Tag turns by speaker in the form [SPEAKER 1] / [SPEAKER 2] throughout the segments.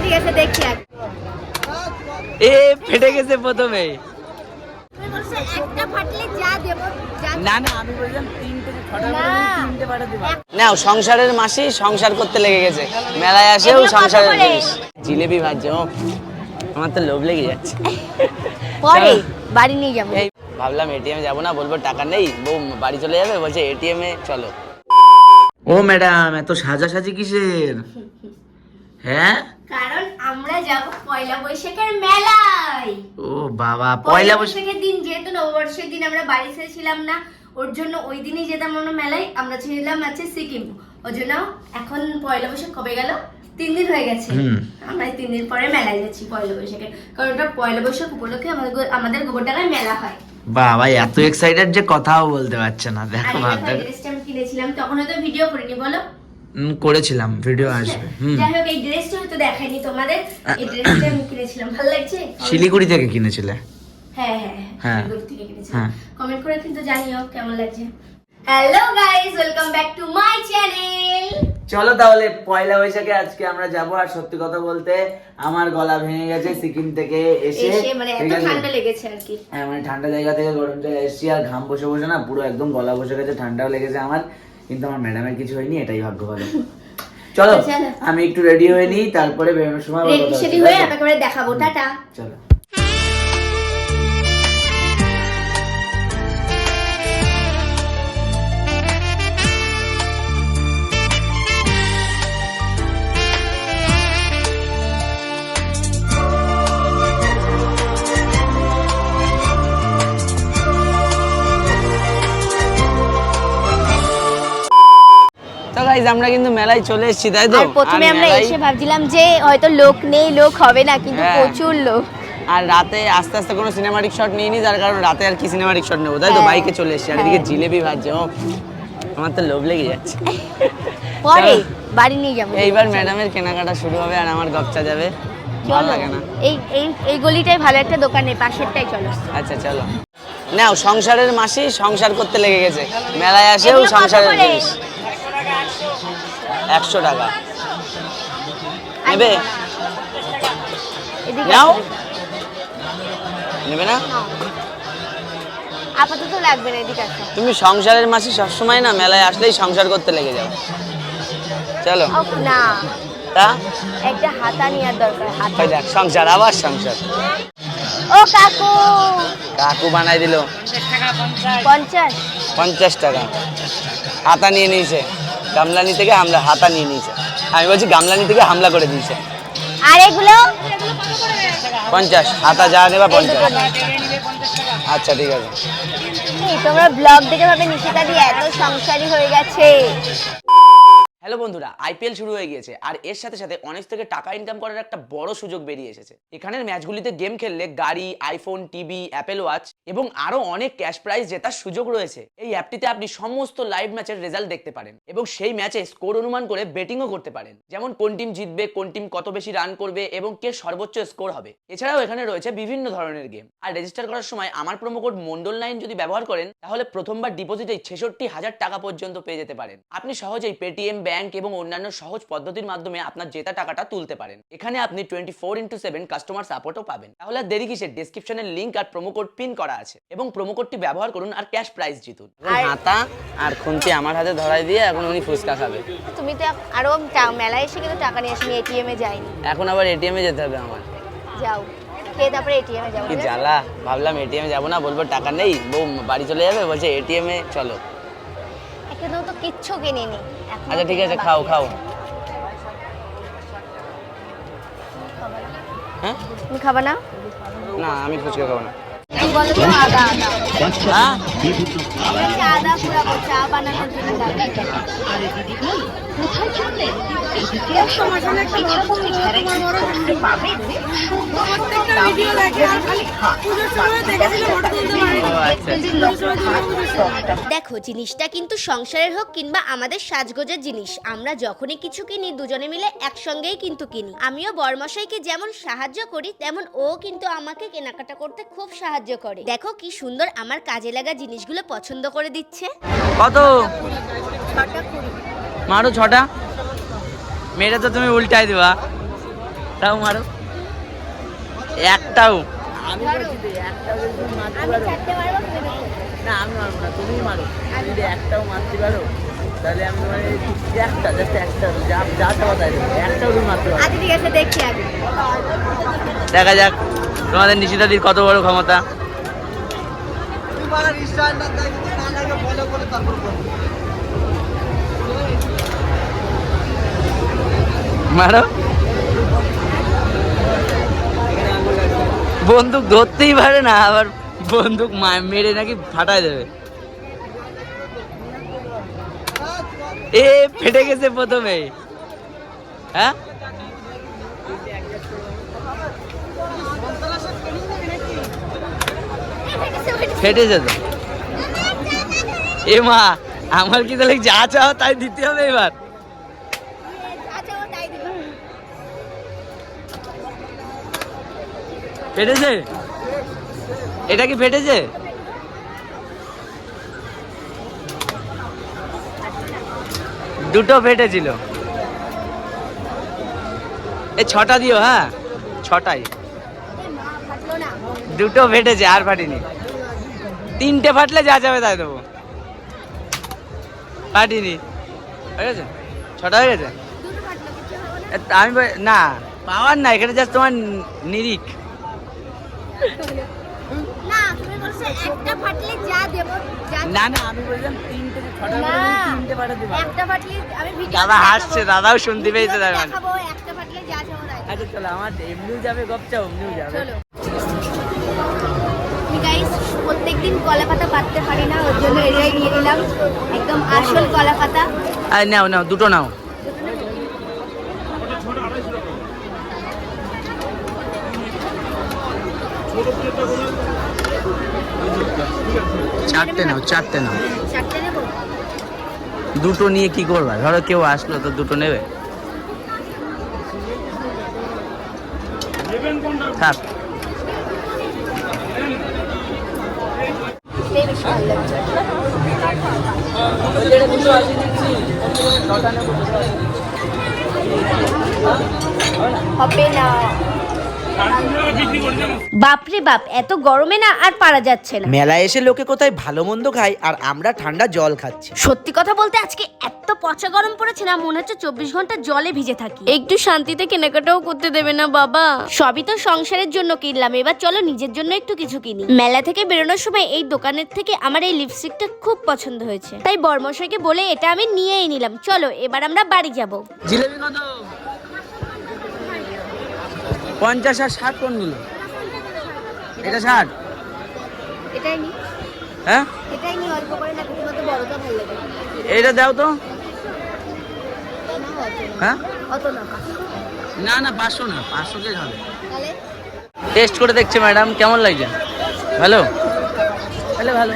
[SPEAKER 1] ঠিক আছে দেখছি
[SPEAKER 2] এ ফেটে গেছে প্রথমে।
[SPEAKER 1] একটা ফাটলে যা দেব
[SPEAKER 2] না না আমি বললাম তিনটে পাঠা দেব। নাও সংসারের মাসি সংসার করতে লেগে গেছে, মেলায় আসেও সংসারের জিনিস। জিলেবি ভাজছে, ও আমার তো লোভ লেগে যাচ্ছে।
[SPEAKER 1] পরে বাড়ি নিয়ে যাবো।
[SPEAKER 2] এই ভাবলাম এটিএম যাবো না, বলবো টাকা নেই, বউ বাড়ি চলে যাবে, বলছে এটিএম এ চলো। ও ম্যাডাম এত সাজাসাজি কিসের? হ্যাঁ
[SPEAKER 1] কারণ আমরা যাব পয়লা বৈশাখের মেলায়।
[SPEAKER 2] ও বাবা, পয়লা
[SPEAKER 1] বৈশাখের দিন যেহেতু নববর্ষের দিন আমরা বাড়ি ছিলাম না, ওর জন্য ওই দিনই যেতাম আমরা মেলায়। আমরা ছিলাম আছে সিকিম, ওর জন্য এখন পয়লা বৈশাখ কবে গেল, 3 দিন হয়ে গেছে। আমরা 3 দিন পরে মেলায় যাচ্ছি পয়লা বৈশাখে, কারণ ওটা পয়লা বৈশাখ উপলক্ষে আমাদের গোবরডাঙ্গায় মেলা হয়।
[SPEAKER 2] বাবা এত এক্সাইটেড যে কথাও বলতে পারছে না। দেখো ভাবতে
[SPEAKER 1] ড্রেসটা আমি কিনেছিলাম, তখন হয়তো ভিডিও করিনি, বলো
[SPEAKER 2] করেছিলাম, ভিডিও আসবে।
[SPEAKER 1] যাই হোক এই ড্রেসটা হয়তো দেখাইনি তোমাদের। এই ড্রেসটা আমি কিনেছিলাম, ভালো লাগছে।
[SPEAKER 2] শিলিগুড়ি থেকে কিনেছিলে?
[SPEAKER 1] হ্যাঁ হ্যাঁ হ্যাঁ, শিলিগুড়ি থেকে কিনেছিলাম। কমেন্ট করে কিন্তু জানিও কেমন লাগছে। Hello guys, welcome back to my channel.
[SPEAKER 2] চলো তাহলে পয়লা বৈশাখে আজকে আমরা যাবো। আর সত্যি কথা বলতে আমার গলা ভেঙে গেছে সিকিম থেকে এসে,
[SPEAKER 1] মানে এত ঠান্ডা লেগেছে আর কি।
[SPEAKER 2] হ্যাঁ মানে ঠান্ডা জায়গা থেকে গরম জায়গায় এসেছি, আর ঘাম বসে বসে না পুরো একদম গলা বসে গেছে, ঠান্ডাও লেগেছে আমার। কিন্তু আমার ম্যাডামের কিছু হয়নি, এটাই ভাগ্য ভালো। চলো আমি একটু রেডি হয়ে নিই, তারপরে বেরোনোর সময়
[SPEAKER 1] রেডি হয়ে আপনাকে দেখাবো। টাটা।
[SPEAKER 2] চলো। আমরা কিন্তু মেলায় চলে এসেছি, তাই তো?
[SPEAKER 1] প্রথমে আমরা এসে ভাবছিলাম যে হয়তো লোক নেই, লোক হবে না, কিন্তু প্রচুর লোক।
[SPEAKER 2] আর রাতে আস্তে আস্তে কোনো সিনেমাটিক শট নিয়ে নি, যার কারণে রাতে আর কি সিনেমাটিক শট নেবো, তাই তো? বাইকে চলে এসেছি, আর এদিকে জিলেবি ভাজছে, ও আমার তো লোভ লেগে যাচ্ছে।
[SPEAKER 1] পরে বাড়ি নিয়ে যাবো।
[SPEAKER 2] এইবার ম্যাডামের কেনাকাটা শুরু হবে আর আমার গপচা যাবে, ভালো লাগে না?
[SPEAKER 1] এই গলিটাই ভালো একটা দোকান, নেই পাশেরটাই চলো।
[SPEAKER 2] আচ্ছা চলো। নাও সংসারের মাসি সংসার করতে লেগে গেছে, মেলায় আসেও সংসারের জিনিস। 100 টাকা নেবে? নাও, নেবে না?
[SPEAKER 1] আপাতত লাগবে না, এদিকে আসো।
[SPEAKER 2] তুমি সংসারের মাসি সবসময় না মেলায় আসলেই সংসার করতে লেগে যাও। চলো
[SPEAKER 1] না,
[SPEAKER 2] তা
[SPEAKER 1] একটা হাতা নেওয়ার দরকার। হাতা
[SPEAKER 2] দেখ, সংসার আবার সংসার।
[SPEAKER 1] ও কাকু,
[SPEAKER 2] কাকু বানাই দিল
[SPEAKER 1] 50
[SPEAKER 2] টাকা। হাতা নিয়ে নিয়েছে গামলানি থেকে, হাতা নিয়ে নিয়েছে। আমি বলছি গামলানি থেকে হামলা করে দিয়েছে।
[SPEAKER 1] আর এগুলো
[SPEAKER 2] 50 হাতা যা নেবা 50। আচ্ছা ঠিক আছে।
[SPEAKER 1] তোমরা ব্লগ দেখে ভাবে নিশিতা দি এত সংসারী হয়ে গেছে।
[SPEAKER 2] হ্যালো বন্ধুরা, আইপিএল শুরু হয়ে গিয়েছে, আর এর সাথে সাথে অনেক থেকে টাকা ইনকাম করার একটা বড় সুযোগ বেরিয়ে এসেছে। এখানের ম্যাচগুলিতে গেম খেললে গাড়ি, আইফোন, টিভি, অ্যাপেল ওয়াচ এবং আরো অনেক ক্যাশ প্রাইজ জেতার সুযোগ রয়েছে। এই অ্যাপটিতে আপনি সমস্ত লাইভ ম্যাচের রেজাল্ট দেখতে পারেন এবং সেই ম্যাচে স্কোর অনুমান করে বেটিংও করতে পারেন, যেমন কোন টিম জিতবে, কোন টিম কত বেশি রান করবে এবং কে সর্বোচ্চ স্কোর হবে। এছাড়াও এখানে রয়েছে বিভিন্ন ধরনের গেম। আর রেজিস্টার করার সময় আমার প্রোমো কোড মন্ডল9 যদি ব্যবহার করেন, তাহলে প্রথমবার ডিপোজিটেই 66,000 টাকা পর্যন্ত পেয়ে যেতে পারেন। আপনি সহজেই পেটিএম, ব্যাংক এবং অন্যান্য সহজ পদ্ধতির মাধ্যমে আপনার জেতা টাকাটা তুলতে পারেন। এখানে আপনি 24/7 কাস্টমার সাপোর্টও পাবেন। তাহলে দেরি কিসের? ডেসক্রিপশনের লিংক আর প্রোমো কোড পিন করা আছে, এবং প্রোমো কোডটি ব্যবহার করুন আর ক্যাশ প্রাইজ জিতুন। হাতা আর খুন্তি আমার হাতে ধরাই দিয়ে এখন উনি ফুচকা খাবে।
[SPEAKER 1] তুমি তো আরো মেলায় এসে কিন্তু টাকা নিয়ে আসিনি, এটিএম এ যাইনি।
[SPEAKER 2] এখন আবার এটিএম এ যেতে হবে আমার।
[SPEAKER 1] যাও, খেয়ে তারপরে এটিএম এ যাবো।
[SPEAKER 2] কি জ্বালা, ভাবলাম এটিএম এ যাবো না, বলবো টাকা নেই, বউ বাড়ি চলে যাবে, বলছে এটিএম এ চলো।
[SPEAKER 1] একদম তো কিচ্ছু কিনিনি।
[SPEAKER 2] আচ্ছা ঠিক আছে, খাও খাও। হ্যাঁ
[SPEAKER 1] তুমি খাবে না?
[SPEAKER 2] না আমি ফুচকা খাবো না।
[SPEAKER 1] বলো তো আদা
[SPEAKER 2] হ্যাঁ
[SPEAKER 1] আদা পুরাবো চা বানানোর জন্য। দেখো জিনিসটা কিন্তু সংসারের হোক কিংবা আমাদের সাজগোজের জিনিস, আমরা যখনই কিছু কিনি দুজনে মিলে একসঙ্গেই কিন্তু কিনি। আমিও বড়মশাইকে যেমন সাহায্য করি, তেমন ও কিন্তু আমাকে কেনাকাটা করতে খুব সাহায্য করে। দেখো কি সুন্দর আমার কাজে লাগা জিনিসগুলো পছন্দ করে দিচ্ছে।
[SPEAKER 2] কত?
[SPEAKER 1] 6টা 20।
[SPEAKER 2] মারো 6টা। মেরে তো তুমি উল্টাই দিবা। তাও মারো একটাও। আমি বলছি তো একটাও যদি তুমি মারতে পারো। না আমি মারবো না, তুমিই মারো। যদি একটাও মারতে পারো তাহলে আমি তোমার একটা জাস্ট একটা যা যা চাওয়া তাই দেবো। একটাও তুমি মারতে পারো।
[SPEAKER 1] আচ্ছা ঠিক আছে, দেখছি আগে।
[SPEAKER 2] দেখা যাক তোমাদের নিশিতাদির কত বড় ক্ষমতা। মারো। বন্দুক ধরতেই পারে না, আবার বন্দুক মেরে নাকি ফাটায় দেবে। এ ফেটে গেছে প্রথমে। হ্যাঁ ফেটেছে তো। এ মা, আমার কি তাহলে যা চাও তাই দিতে হবে এবার? ফেটেছে? এটা কি ফেটেছে? দুটো ফেটেছিল। এই 6টা দিও। হ্যাঁ 6টাই। দুটো ফেটেছে, আর ফাটিনি। 3টে ফাটলে যা যাবে তাই দেবো। ফাটিনি। হয়ে গেছে? 6টা হয়ে গেছে? আমি না পাওয়ার না, এখানে জাস্ট তোমার নিরিখ। না না আমি বললাম 3টে 6টা করে 3টে ফাটা দিবা। একটা ফাটলে আমি ভিডিও দাদা হাসছে, দাদাও শুনতে পেয়েছে তার মানে। দেখাবো একটা ফাটলে যা যাবে তাই। আচ্ছা চলো, আমার এমনিও যাবে গপচা, এমনিও যাবে। চলো
[SPEAKER 1] গাইস, প্রত্যেকদিন কলা পাতা পাততে পারি না, ওর জন্য এটাই নিয়ে নিলাম, একদম আসল কলা পাতা।
[SPEAKER 2] আর নাও নাও, দুটো নাও। চারটে নাও, চারটে নাও।
[SPEAKER 1] চারটে নেব?
[SPEAKER 2] দুটো নিয়ে কি করবা? ধরো কেউ আসলো তো দুটো নেবে। থাক।
[SPEAKER 1] হবে না। বাপরে বাপ, এত গরমে না আর পারা যাচ্ছে না।
[SPEAKER 2] মেলায় এসে লোকে কোথায় ভালো মন্দ খায় আর আমরা ঠান্ডা জল খাচ্ছি।
[SPEAKER 1] সত্যি কথা বলতে আজকে এত পচা গরম পড়েছে না, মনে হচ্ছে 24 ঘন্টা জলে ভিজে থাকি। একটু শান্তিতে কেনাকাটাও করতে দেবে না বাবা? সবই তো সংসারের জন্য কিনলাম, এবার চলো নিজের জন্য একটু কিছু কিনি। মেলা থেকে বেরোনোর সময় এই দোকানের থেকে আমার এই লিপস্টিকটা খুব পছন্দ হয়েছে, তাই বর্মশাইকে বলে এটা আমি নিয়েই নিলাম। চলো এবার আমরা বাড়ি যাব।
[SPEAKER 2] জিলেবি কত? 50 আর 60 কোনগুলো? এটা 60।
[SPEAKER 1] এটাই নি।
[SPEAKER 2] হ্যাঁ
[SPEAKER 1] এটাই নি, অল্প করে না, তোমার তো বড়টা ভালো লাগে।
[SPEAKER 2] এটা দাও তো। হ্যাঁ
[SPEAKER 1] অত না,
[SPEAKER 2] না না 500 না, 500 কে হবে?
[SPEAKER 1] তাহলে
[SPEAKER 2] টেস্ট করে দেখছি ম্যাডাম, কেমন লাগছে? ভালো? তাহলে ভালো।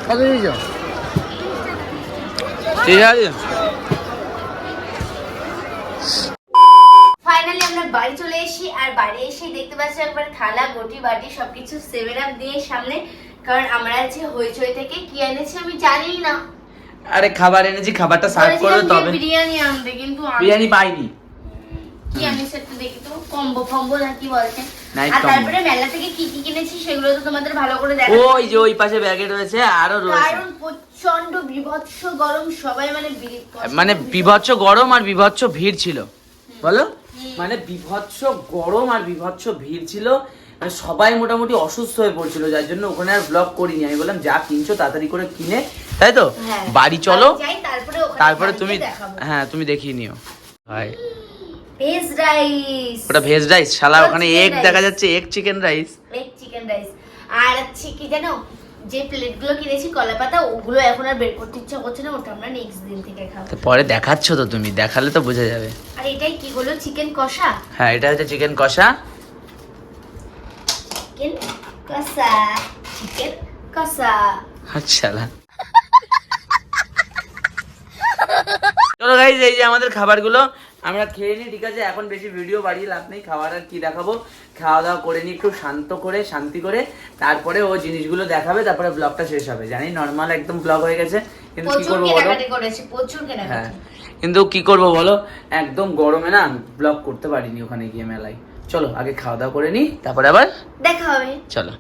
[SPEAKER 2] কত দিয়েছ? ঠিক আছে।
[SPEAKER 1] ফাইনালি আমরা বাড়ি চলে এসেছি, আর বাড়ি এসে দেখতে পাচ্ছি একবার থালা গটি বাটি সবকিছু 7 আপ দিয়ে সামনে, কারণ আমরা আজকে হইচই থেকে কি এনেছি আমি জানি না।
[SPEAKER 2] আরে খাবার এনেছি, খাবারটা সার্ভ করো তবে।
[SPEAKER 1] বিরিয়ানি আনতে, কিন্তু
[SPEAKER 2] বিরিয়ানি পাইনি।
[SPEAKER 1] কি আনিস একটু দেখি তো, কম্বো ফম্বো না কি বলছেন।
[SPEAKER 2] নাইট
[SPEAKER 1] আর
[SPEAKER 2] কম্বো।
[SPEAKER 1] তারপরে মেলা থেকে কি কি কিনেছি সেগুলো তো তোমাদের ভালো করে দেখাবো।
[SPEAKER 2] ওই যে ওই পাশে ব্যাগে রয়েছে, আরো রয়েছে।
[SPEAKER 1] কারণ প্রচন্ড বিভৎস গরম, সবাই
[SPEAKER 2] মানে বিভৎস গরম আর বিভৎস ভিড় ছিল। বলো, মানে বিভৎস গরম আর বিভৎস ভিড় ছিল, মানে সবাই মোটামুটি অসুস্থ হয়ে পড়ছিল, যার জন্য ওখানে আর ব্লগ করিনি। আমি বললাম যা কিনছো তাড়াতাড়ি করে কিনে, তাই তো বাড়ি চলো, তারপরে তুমি হ্যাঁ তুমি দেখিয়ে নিও। ভাই
[SPEAKER 1] ভেজ রাইস,
[SPEAKER 2] ওটা ভেজ রাইস? শালা ওখানে এগ দেখা যাচ্ছে, egg chicken rice.
[SPEAKER 1] Egg chicken rice. আর হচ্ছে কি জানো, যে প্লেটগুলো কিনেছি কলা পাতা, ওগুলো এখন আর বের করতে ইচ্ছা করছে না, ওটা আমরা নেক্সট দিন থেকে খাবো।
[SPEAKER 2] পরে দেখাচ্ছ তো তুমি, দেখালে তো বোঝা যাবে।
[SPEAKER 1] আর এটাই কি হলো, চিকেন কষা?
[SPEAKER 2] হ্যাঁ এটা হচ্ছে চিকেন কষা।
[SPEAKER 1] চিকেন কষা, চিকেন কষা।
[SPEAKER 2] আচ্ছা চলো গাইস, এই যে আমাদের খাবারগুলো আমরা খেয়ে নিই, ঠিক আছে? এখন বেশি ভিডিও বাড়িয়ে লাভ নেই, খাবার আর কি দেখাবো। খাওয়া দাওয়া করে নিই একটু শান্ত করে, শান্তি করে, তারপরে ও জিনিসগুলো দেখাবে, তারপরে ব্লগটা শেষ হবে। জানি নর্মাল একদম ব্লগ হয়ে গেছে, কিন্তু কি
[SPEAKER 1] প্রচুর
[SPEAKER 2] করবো বলো
[SPEAKER 1] কেনাকাটি করেছি, প্রচুর
[SPEAKER 2] হ্যাঁ
[SPEAKER 1] কেনাকাটি।
[SPEAKER 2] কিন্তু কি করব বলো, একদম গরমে না ব্লগ করতে পারিনি ওখানে গিয়ে মেলায়। চলো আগে খাওয়া দাওয়া করে নি, তারপরে আবার
[SPEAKER 1] দেখা হবে।
[SPEAKER 2] চলো।